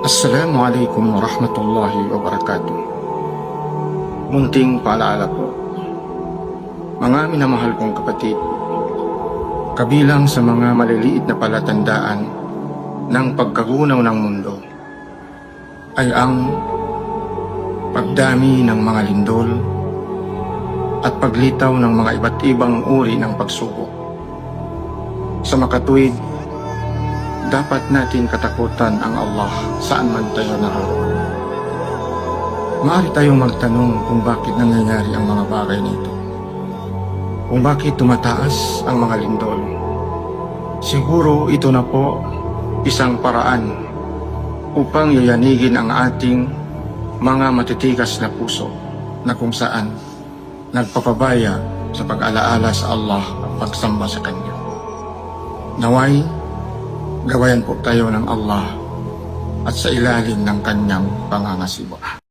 Assalamualaikum warahmatullahi wabarakatuh. Munting paalaala po. Mga minamahal kong kapatid, kabilang sa mga maliliit na palatandaan ng pagkagunaw ng mundo ay ang pagdami ng mga lindol at paglitaw ng mga iba't ibang uri ng pagsubok. Sa makatuwid, dapat natin katakutan ang Allah saan man tayo naroon. Maaari tayong magtanong kung bakit nangyayari ang mga bagay nito. Kung bakit tumataas ang mga lindol. Siguro ito na po isang paraan upang yayanigin ang ating mga matitigas na puso na kung saan nagpapabaya sa pag-alaala sa Allah at pagsamba sa Kanya. Naway, gawayan po tayo ng Allah at sa ilalim ng Kanyang pangangasiwa.